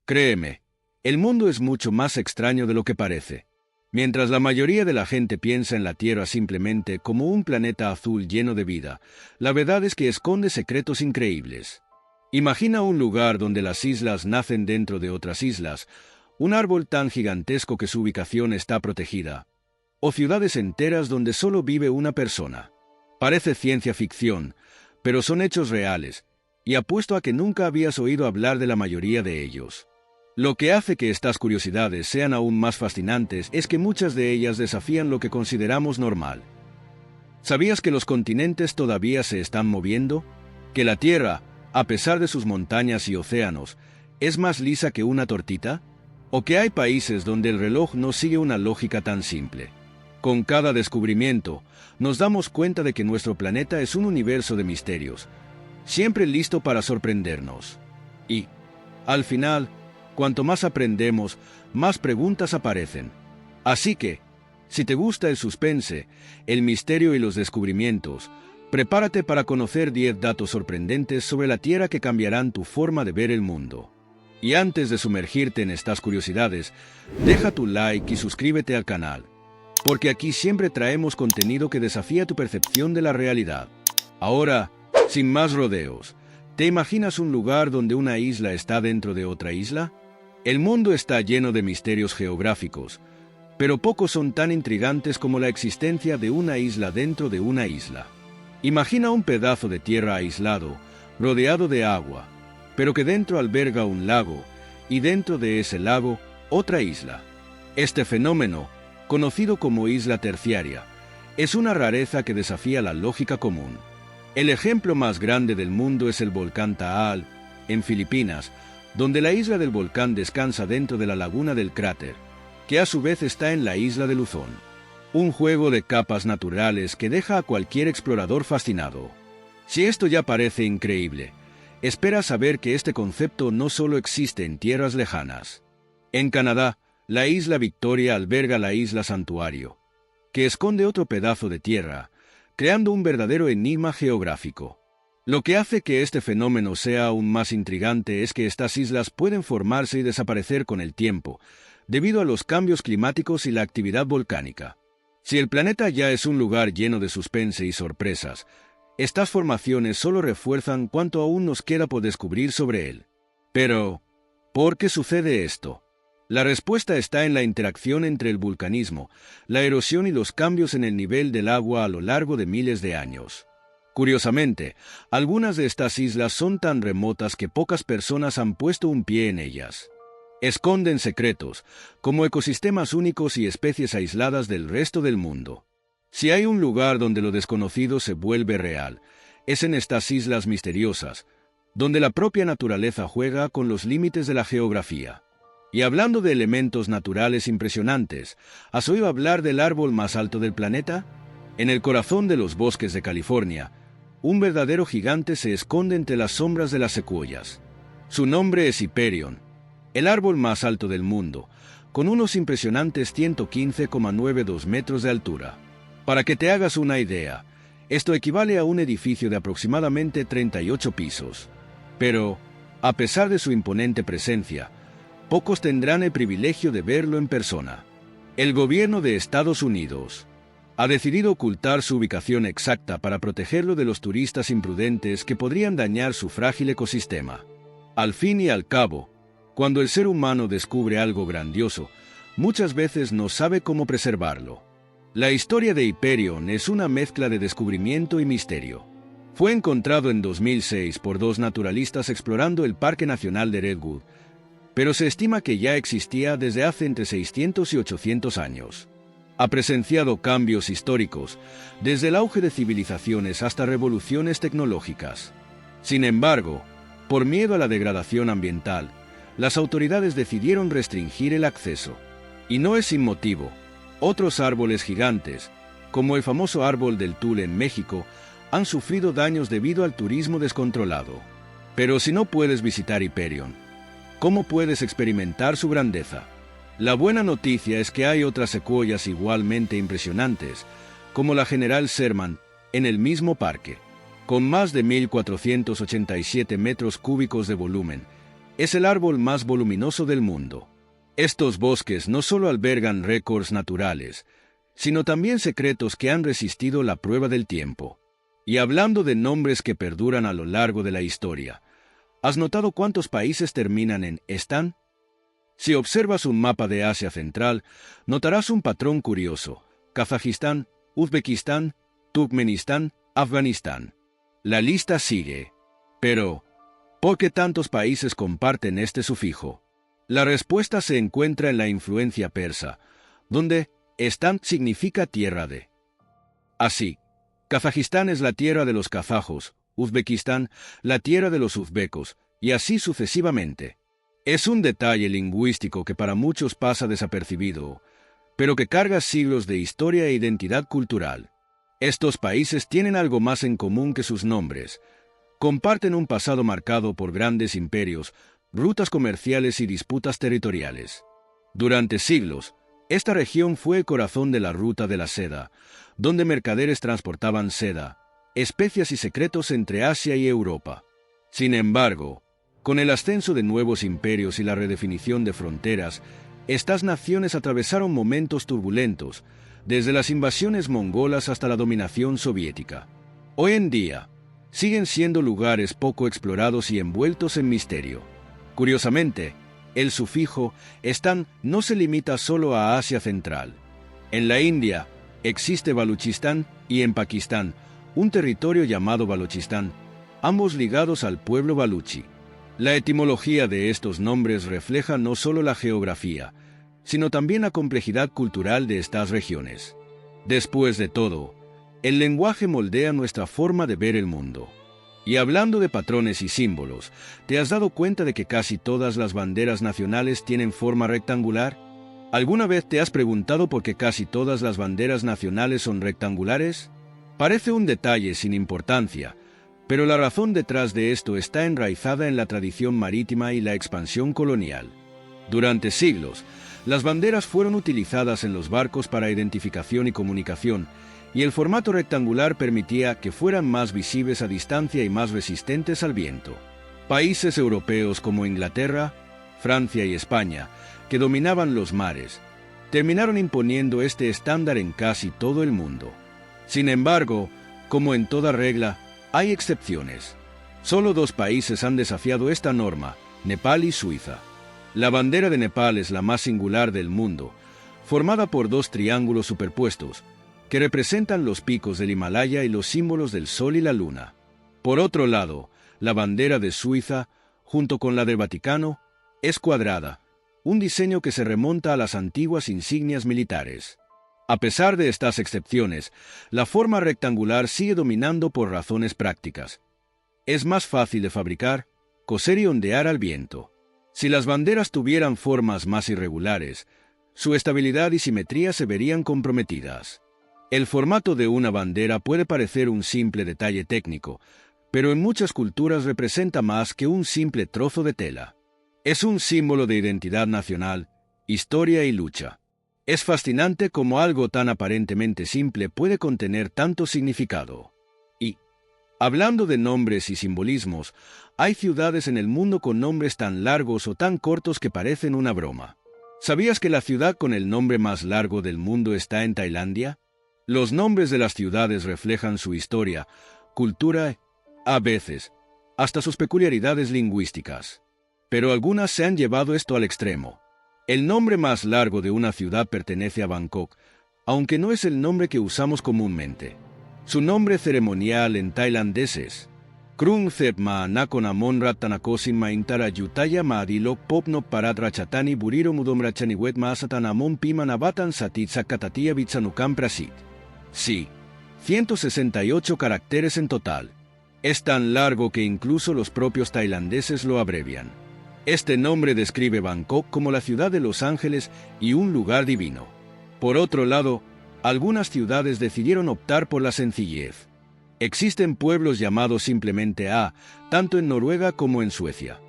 Créeme, el mundo es mucho más extraño de lo que parece. Mientras la mayoría de la gente piensa en la Tierra simplemente como un planeta azul lleno de vida, la verdad es que esconde secretos increíbles. Imagina un lugar donde las islas nacen dentro de otras islas, un árbol tan gigantesco que su ubicación está protegida, o ciudades enteras donde solo vive una persona. Parece ciencia ficción, pero son hechos reales, y apuesto a que nunca habías oído hablar de la mayoría de ellos. Lo que hace que estas curiosidades sean aún más fascinantes es que muchas de ellas desafían lo que consideramos normal. ¿Sabías que los continentes todavía se están moviendo? ¿Que la Tierra, a pesar de sus montañas y océanos, es más lisa que una tortita? ¿O que hay países donde el reloj no sigue una lógica tan simple? Con cada descubrimiento, nos damos cuenta de que nuestro planeta es un universo de misterios, siempre listo para sorprendernos. Y, al final, cuanto más aprendemos, más preguntas aparecen. Así que, si te gusta el suspense, el misterio y los descubrimientos, prepárate para conocer 10 datos sorprendentes sobre la Tierra que cambiarán tu forma de ver el mundo. Y antes de sumergirte en estas curiosidades, deja tu like y suscríbete al canal, porque aquí siempre traemos contenido que desafía tu percepción de la realidad. Ahora, sin más rodeos, ¿te imaginas un lugar donde una isla está dentro de otra isla? El mundo está lleno de misterios geográficos, pero pocos son tan intrigantes como la existencia de una isla dentro de una isla. Imagina un pedazo de tierra aislado, rodeado de agua, pero que dentro alberga un lago, y dentro de ese lago, otra isla. Este fenómeno, conocido como isla terciaria, es una rareza que desafía la lógica común. El ejemplo más grande del mundo es el volcán Taal, en Filipinas, donde la isla del volcán descansa dentro de la laguna del cráter, que a su vez está en la isla de Luzón. Un juego de capas naturales que deja a cualquier explorador fascinado. Si esto ya parece increíble, espera saber que este concepto no solo existe en tierras lejanas. En Canadá, la isla Victoria alberga la isla Santuario, que esconde otro pedazo de tierra, creando un verdadero enigma geográfico. Lo que hace que este fenómeno sea aún más intrigante es que estas islas pueden formarse y desaparecer con el tiempo, debido a los cambios climáticos y la actividad volcánica. Si el planeta ya es un lugar lleno de suspense y sorpresas, estas formaciones solo refuerzan cuánto aún nos queda por descubrir sobre él. Pero, ¿por qué sucede esto? La respuesta está en la interacción entre el vulcanismo, la erosión y los cambios en el nivel del agua a lo largo de miles de años. Curiosamente, algunas de estas islas son tan remotas que pocas personas han puesto un pie en ellas. Esconden secretos, como ecosistemas únicos y especies aisladas del resto del mundo. Si hay un lugar donde lo desconocido se vuelve real, es en estas islas misteriosas, donde la propia naturaleza juega con los límites de la geografía. Y hablando de elementos naturales impresionantes, ¿has oído hablar del árbol más alto del planeta? En el corazón de los bosques de California, un verdadero gigante se esconde entre las sombras de las secuoyas. Su nombre es Hyperion, el árbol más alto del mundo, con unos impresionantes 115,92 metros de altura. Para que te hagas una idea, esto equivale a un edificio de aproximadamente 38 pisos. Pero, a pesar de su imponente presencia, pocos tendrán el privilegio de verlo en persona. El gobierno de Estados Unidos ha decidido ocultar su ubicación exacta para protegerlo de los turistas imprudentes que podrían dañar su frágil ecosistema. Al fin y al cabo, cuando el ser humano descubre algo grandioso, muchas veces no sabe cómo preservarlo. La historia de Hyperion es una mezcla de descubrimiento y misterio. Fue encontrado en 2006 por 2 naturalistas explorando el Parque Nacional de Redwood, pero se estima que ya existía desde hace entre 600 y 800 años. Ha presenciado cambios históricos, desde el auge de civilizaciones hasta revoluciones tecnológicas. Sin embargo, por miedo a la degradación ambiental, las autoridades decidieron restringir el acceso. Y no es sin motivo. Otros árboles gigantes, como el famoso árbol del Tul en México, han sufrido daños debido al turismo descontrolado. Pero si no puedes visitar Hyperion, ¿cómo puedes experimentar su grandeza? La buena noticia es que hay otras secuoyas igualmente impresionantes, como la General Sherman, en el mismo parque. Con más de 1.487 metros cúbicos de volumen, es el árbol más voluminoso del mundo. Estos bosques no solo albergan récords naturales, sino también secretos que han resistido la prueba del tiempo. Y hablando de nombres que perduran a lo largo de la historia, ¿has notado cuántos países terminan en «están»? Si observas un mapa de Asia Central, notarás un patrón curioso: Kazajistán, Uzbekistán, Turkmenistán, Afganistán. La lista sigue. Pero, ¿por qué tantos países comparten este sufijo? La respuesta se encuentra en la influencia persa, donde «están» significa tierra de. Así, Kazajistán es la tierra de los kazajos, Uzbekistán la tierra de los uzbecos, y así sucesivamente. Es un detalle lingüístico que para muchos pasa desapercibido, pero que carga siglos de historia e identidad cultural. Estos países tienen algo más en común que sus nombres. Comparten un pasado marcado por grandes imperios, rutas comerciales y disputas territoriales. Durante siglos, esta región fue el corazón de la ruta de la seda, donde mercaderes transportaban seda, especias y secretos entre Asia y Europa. Sin embargo, con el ascenso de nuevos imperios y la redefinición de fronteras, estas naciones atravesaron momentos turbulentos, desde las invasiones mongolas hasta la dominación soviética. Hoy en día, siguen siendo lugares poco explorados y envueltos en misterio. Curiosamente, el sufijo «están» no se limita solo a Asia Central. En la India existe Baluchistán y en Pakistán un territorio llamado Balochistán, ambos ligados al pueblo baluchi. La etimología de estos nombres refleja no solo la geografía, sino también la complejidad cultural de estas regiones. Después de todo, el lenguaje moldea nuestra forma de ver el mundo. Y hablando de patrones y símbolos, ¿te has dado cuenta de que casi todas las banderas nacionales tienen forma rectangular? ¿Alguna vez te has preguntado por qué casi todas las banderas nacionales son rectangulares? Parece un detalle sin importancia, pero la razón detrás de esto está enraizada en la tradición marítima y la expansión colonial. Durante siglos, las banderas fueron utilizadas en los barcos para identificación y comunicación, y el formato rectangular permitía que fueran más visibles a distancia y más resistentes al viento. Países europeos como Inglaterra, Francia y España, que dominaban los mares, terminaron imponiendo este estándar en casi todo el mundo. Sin embargo, como en toda regla, hay excepciones. Solo 2 países han desafiado esta norma: Nepal y Suiza. La bandera de Nepal es la más singular del mundo, formada por 2 triángulos superpuestos, que representan los picos del Himalaya y los símbolos del Sol y la Luna. Por otro lado, la bandera de Suiza, junto con la del Vaticano, es cuadrada, un diseño que se remonta a las antiguas insignias militares. A pesar de estas excepciones, la forma rectangular sigue dominando por razones prácticas. Es más fácil de fabricar, coser y ondear al viento. Si las banderas tuvieran formas más irregulares, su estabilidad y simetría se verían comprometidas. El formato de una bandera puede parecer un simple detalle técnico, pero en muchas culturas representa más que un simple trozo de tela. Es un símbolo de identidad nacional, historia y lucha. Es fascinante cómo algo tan aparentemente simple puede contener tanto significado. Y, hablando de nombres y simbolismos, hay ciudades en el mundo con nombres tan largos o tan cortos que parecen una broma. ¿Sabías que la ciudad con el nombre más largo del mundo está en Tailandia? Los nombres de las ciudades reflejan su historia, cultura, a veces, hasta sus peculiaridades lingüísticas. Pero algunas se han llevado esto al extremo. El nombre más largo de una ciudad pertenece a Bangkok, aunque no es el nombre que usamos comúnmente. Su nombre ceremonial en tailandés es Krung Thep Ma Nakona Monrat Tanakosin Ma Intara Yutaya Ma Adilok Popno Parat Rachatani Buriro Mudom Rachaniwet Ma Satanamon Piman Abatan Satit Sakatatia Bitsanukam Prasit. Sí, 168 caracteres en total. Es tan largo que incluso los propios tailandeses lo abrevian. Este nombre describe Bangkok como la ciudad de los ángeles y un lugar divino. Por otro lado, algunas ciudades decidieron optar por la sencillez. Existen pueblos llamados simplemente A, tanto en Noruega como en Suecia.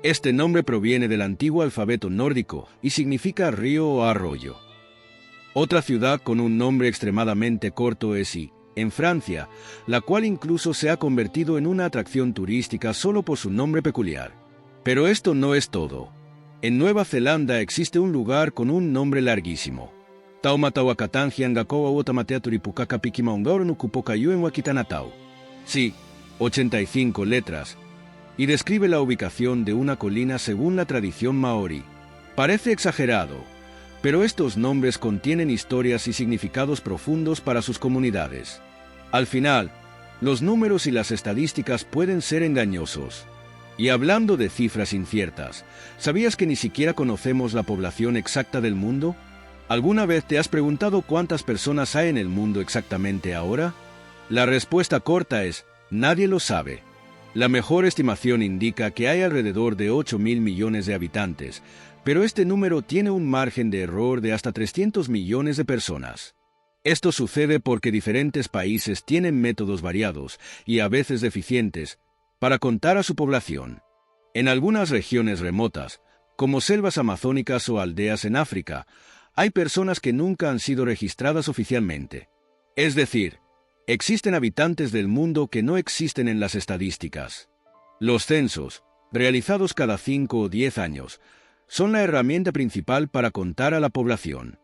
Este nombre proviene del antiguo alfabeto nórdico y significa río o arroyo. Otra ciudad con un nombre extremadamente corto es I, en Francia, la cual incluso se ha convertido en una atracción turística solo por su nombre peculiar. Pero esto no es todo. En Nueva Zelanda existe un lugar con un nombre larguísimo. Taumatauacatán Hiangakoa Otamatea Turipukaka Pikimaungauro Nukupokayu en Wakitanatau. Sí, 85 letras. Y describe la ubicación de una colina según la tradición maorí. Parece exagerado, pero estos nombres contienen historias y significados profundos para sus comunidades. Al final, los números y las estadísticas pueden ser engañosos. Y hablando de cifras inciertas, ¿sabías que ni siquiera conocemos la población exacta del mundo? ¿Alguna vez te has preguntado cuántas personas hay en el mundo exactamente ahora? La respuesta corta es, nadie lo sabe. La mejor estimación indica que hay alrededor de 8.000 millones de habitantes, pero este número tiene un margen de error de hasta 300 millones de personas. Esto sucede porque diferentes países tienen métodos variados y a veces deficientes para contar a su población. En algunas regiones remotas, como selvas amazónicas o aldeas en África, hay personas que nunca han sido registradas oficialmente. Es decir, existen habitantes del mundo que no existen en las estadísticas. Los censos, realizados cada 5 o 10 años, son la herramienta principal para contar a la población.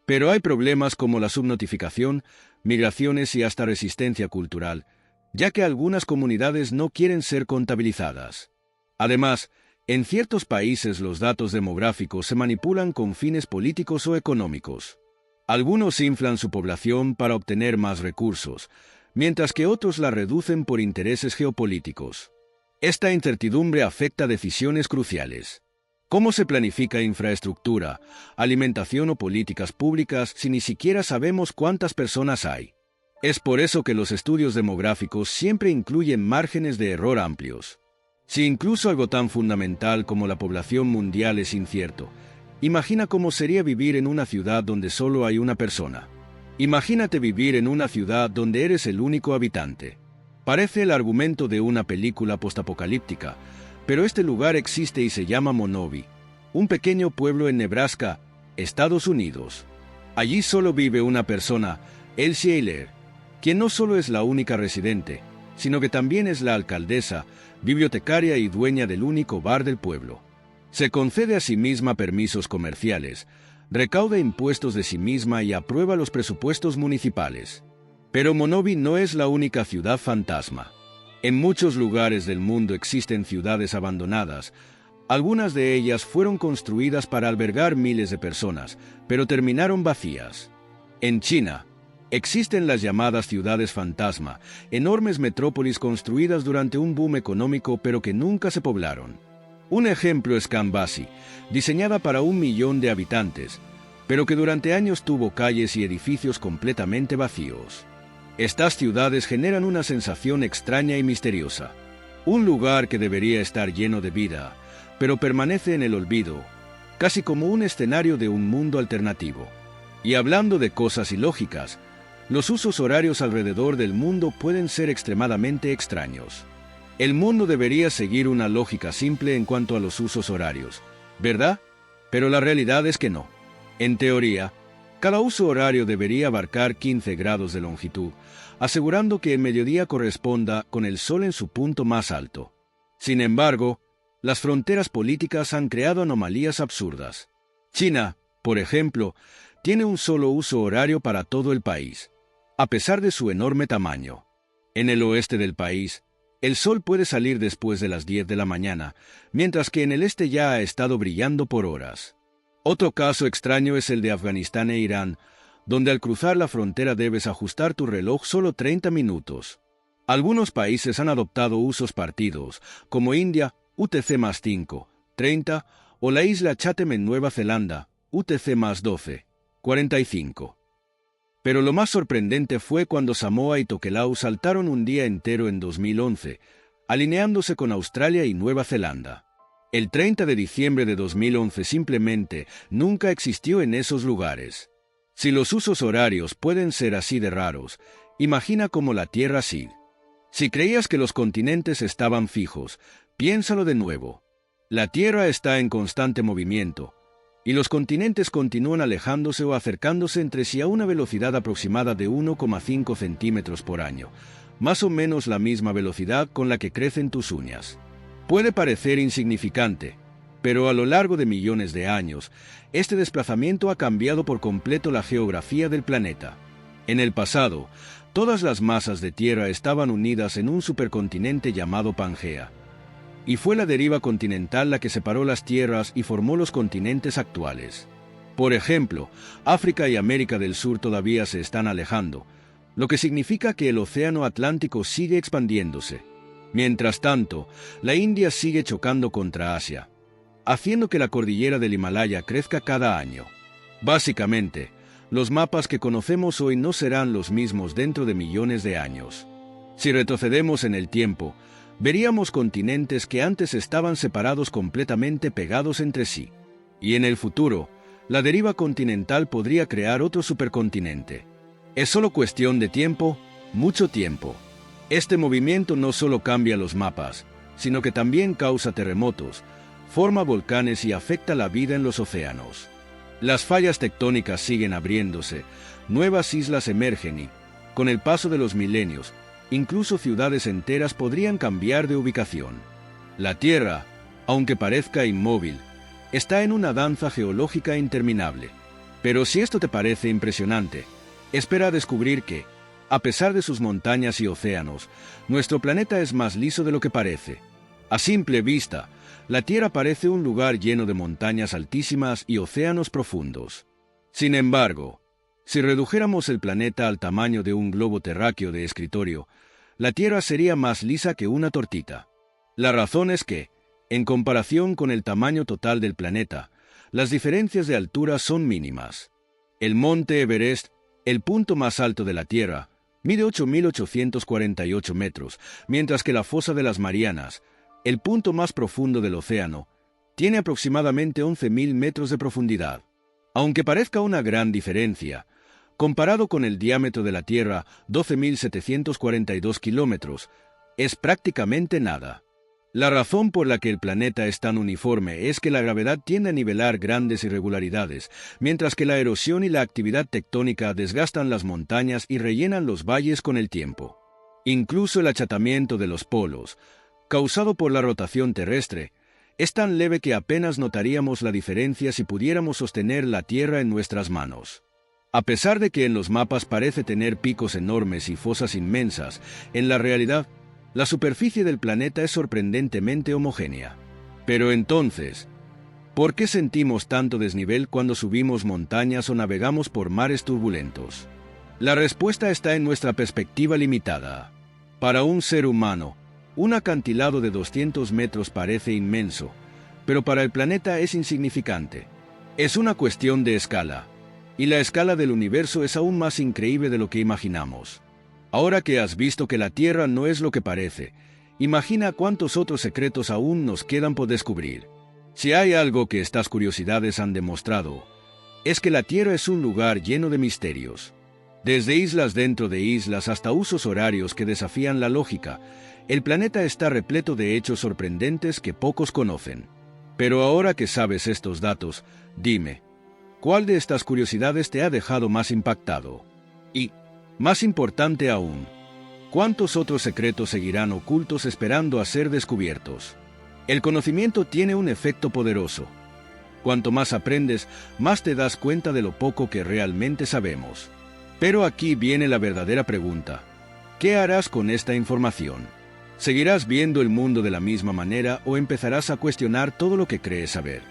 Pero hay problemas como la subnotificación, migraciones y hasta resistencia cultural, ya que algunas comunidades no quieren ser contabilizadas. Además, en ciertos países los datos demográficos se manipulan con fines políticos o económicos. Algunos inflan su población para obtener más recursos, mientras que otros la reducen por intereses geopolíticos. Esta incertidumbre afecta decisiones cruciales. ¿Cómo se planifica infraestructura, alimentación o políticas públicas si ni siquiera sabemos cuántas personas hay? Es por eso que los estudios demográficos siempre incluyen márgenes de error amplios. Si incluso algo tan fundamental como la población mundial es incierto, imagina cómo sería vivir en una ciudad donde solo hay una persona. Imagínate vivir en una ciudad donde eres el único habitante. Parece el argumento de una película postapocalíptica, pero este lugar existe y se llama Monovi, un pequeño pueblo en Nebraska, Estados Unidos. Allí solo vive una persona, Elsie Eiler, quien no solo es la única residente, sino que también es la alcaldesa, bibliotecaria y dueña del único bar del pueblo. Se concede a sí misma permisos comerciales, recauda impuestos de sí misma y aprueba los presupuestos municipales. Pero Monovi no es la única ciudad fantasma. En muchos lugares del mundo existen ciudades abandonadas. Algunas de ellas fueron construidas para albergar miles de personas, pero terminaron vacías. En China, existen las llamadas ciudades fantasma, enormes metrópolis construidas durante un boom económico pero que nunca se poblaron. Un ejemplo es Kambasi, diseñada para 1 millón de habitantes, pero que durante años tuvo calles y edificios completamente vacíos. Estas ciudades generan una sensación extraña y misteriosa. Un lugar que debería estar lleno de vida, pero permanece en el olvido, casi como un escenario de un mundo alternativo. Y hablando de cosas ilógicas, los usos horarios alrededor del mundo pueden ser extremadamente extraños. El mundo debería seguir una lógica simple en cuanto a los usos horarios, ¿verdad? Pero la realidad es que no. En teoría, cada uso horario debería abarcar 15 grados de longitud, asegurando que el mediodía corresponda con el sol en su punto más alto. Sin embargo, las fronteras políticas han creado anomalías absurdas. China, por ejemplo, tiene un solo uso horario para todo el país, a pesar de su enorme tamaño. En el oeste del país, el sol puede salir después de las 10 de la mañana, mientras que en el este ya ha estado brillando por horas. Otro caso extraño es el de Afganistán e Irán, donde al cruzar la frontera debes ajustar tu reloj solo 30 minutos. Algunos países han adoptado usos partidos, como India, UTC+5, 30, o la isla Chatham en Nueva Zelanda, UTC+12, 45. Pero lo más sorprendente fue cuando Samoa y Tokelau saltaron un día entero en 2011, alineándose con Australia y Nueva Zelanda. El 30 de diciembre de 2011 simplemente nunca existió en esos lugares. Si los usos horarios pueden ser así de raros, imagina cómo la Tierra sí. Si creías que los continentes estaban fijos, piénsalo de nuevo. La Tierra está en constante movimiento, y los continentes continúan alejándose o acercándose entre sí a una velocidad aproximada de 1,5 centímetros por año, más o menos la misma velocidad con la que crecen tus uñas. Puede parecer insignificante, pero a lo largo de millones de años, este desplazamiento ha cambiado por completo la geografía del planeta. En el pasado, todas las masas de tierra estaban unidas en un supercontinente llamado Pangea. Y fue la deriva continental la que separó las tierras y formó los continentes actuales. Por ejemplo, África y América del Sur todavía se están alejando, lo que significa que el océano Atlántico sigue expandiéndose. Mientras tanto, la India sigue chocando contra Asia, haciendo que la cordillera del Himalaya crezca cada año. Básicamente, los mapas que conocemos hoy no serán los mismos dentro de millones de años. Si retrocedemos en el tiempo, veríamos continentes que antes estaban separados completamente pegados entre sí. Y en el futuro, la deriva continental podría crear otro supercontinente. Es solo cuestión de tiempo, mucho tiempo. Este movimiento no solo cambia los mapas, sino que también causa terremotos, forma volcanes y afecta la vida en los océanos. Las fallas tectónicas siguen abriéndose, nuevas islas emergen y, con el paso de los milenios, incluso ciudades enteras podrían cambiar de ubicación. La Tierra, aunque parezca inmóvil, está en una danza geológica interminable. Pero si esto te parece impresionante, espera a descubrir que, a pesar de sus montañas y océanos, nuestro planeta es más liso de lo que parece. A simple vista, la Tierra parece un lugar lleno de montañas altísimas y océanos profundos. Sin embargo, si redujéramos el planeta al tamaño de un globo terráqueo de escritorio, la Tierra sería más lisa que una tortita. La razón es que, en comparación con el tamaño total del planeta, las diferencias de altura son mínimas. El monte Everest, el punto más alto de la Tierra, mide 8.848 metros, mientras que la fosa de las Marianas, el punto más profundo del océano, tiene aproximadamente 11.000 metros de profundidad. Aunque parezca una gran diferencia, comparado con el diámetro de la Tierra, 12.742 kilómetros, es prácticamente nada. La razón por la que el planeta es tan uniforme es que la gravedad tiende a nivelar grandes irregularidades, mientras que la erosión y la actividad tectónica desgastan las montañas y rellenan los valles con el tiempo. Incluso el achatamiento de los polos, causado por la rotación terrestre, es tan leve que apenas notaríamos la diferencia si pudiéramos sostener la Tierra en nuestras manos. A pesar de que en los mapas parece tener picos enormes y fosas inmensas, en la realidad, la superficie del planeta es sorprendentemente homogénea. Pero entonces, ¿por qué sentimos tanto desnivel cuando subimos montañas o navegamos por mares turbulentos? La respuesta está en nuestra perspectiva limitada. Para un ser humano, un acantilado de 200 metros parece inmenso, pero para el planeta es insignificante. Es una cuestión de escala, y la escala del universo es aún más increíble de lo que imaginamos. Ahora que has visto que la Tierra no es lo que parece, imagina cuántos otros secretos aún nos quedan por descubrir. Si hay algo que estas curiosidades han demostrado, es que la Tierra es un lugar lleno de misterios. Desde islas dentro de islas hasta usos horarios que desafían la lógica, el planeta está repleto de hechos sorprendentes que pocos conocen. Pero ahora que sabes estos datos, dime, ¿cuál de estas curiosidades te ha dejado más impactado? Y, más importante aún, ¿cuántos otros secretos seguirán ocultos esperando a ser descubiertos? El conocimiento tiene un efecto poderoso. Cuanto más aprendes, más te das cuenta de lo poco que realmente sabemos. Pero aquí viene la verdadera pregunta. ¿Qué harás con esta información? ¿Seguirás viendo el mundo de la misma manera o empezarás a cuestionar todo lo que crees saber?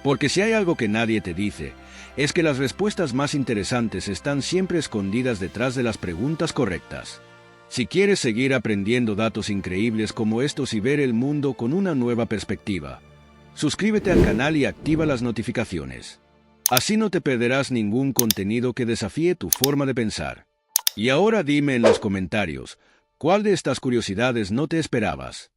Porque si hay algo que nadie te dice, es que las respuestas más interesantes están siempre escondidas detrás de las preguntas correctas. Si quieres seguir aprendiendo datos increíbles como estos y ver el mundo con una nueva perspectiva, suscríbete al canal y activa las notificaciones. Así no te perderás ningún contenido que desafíe tu forma de pensar. Y ahora dime en los comentarios, ¿cuál de estas curiosidades no te esperabas?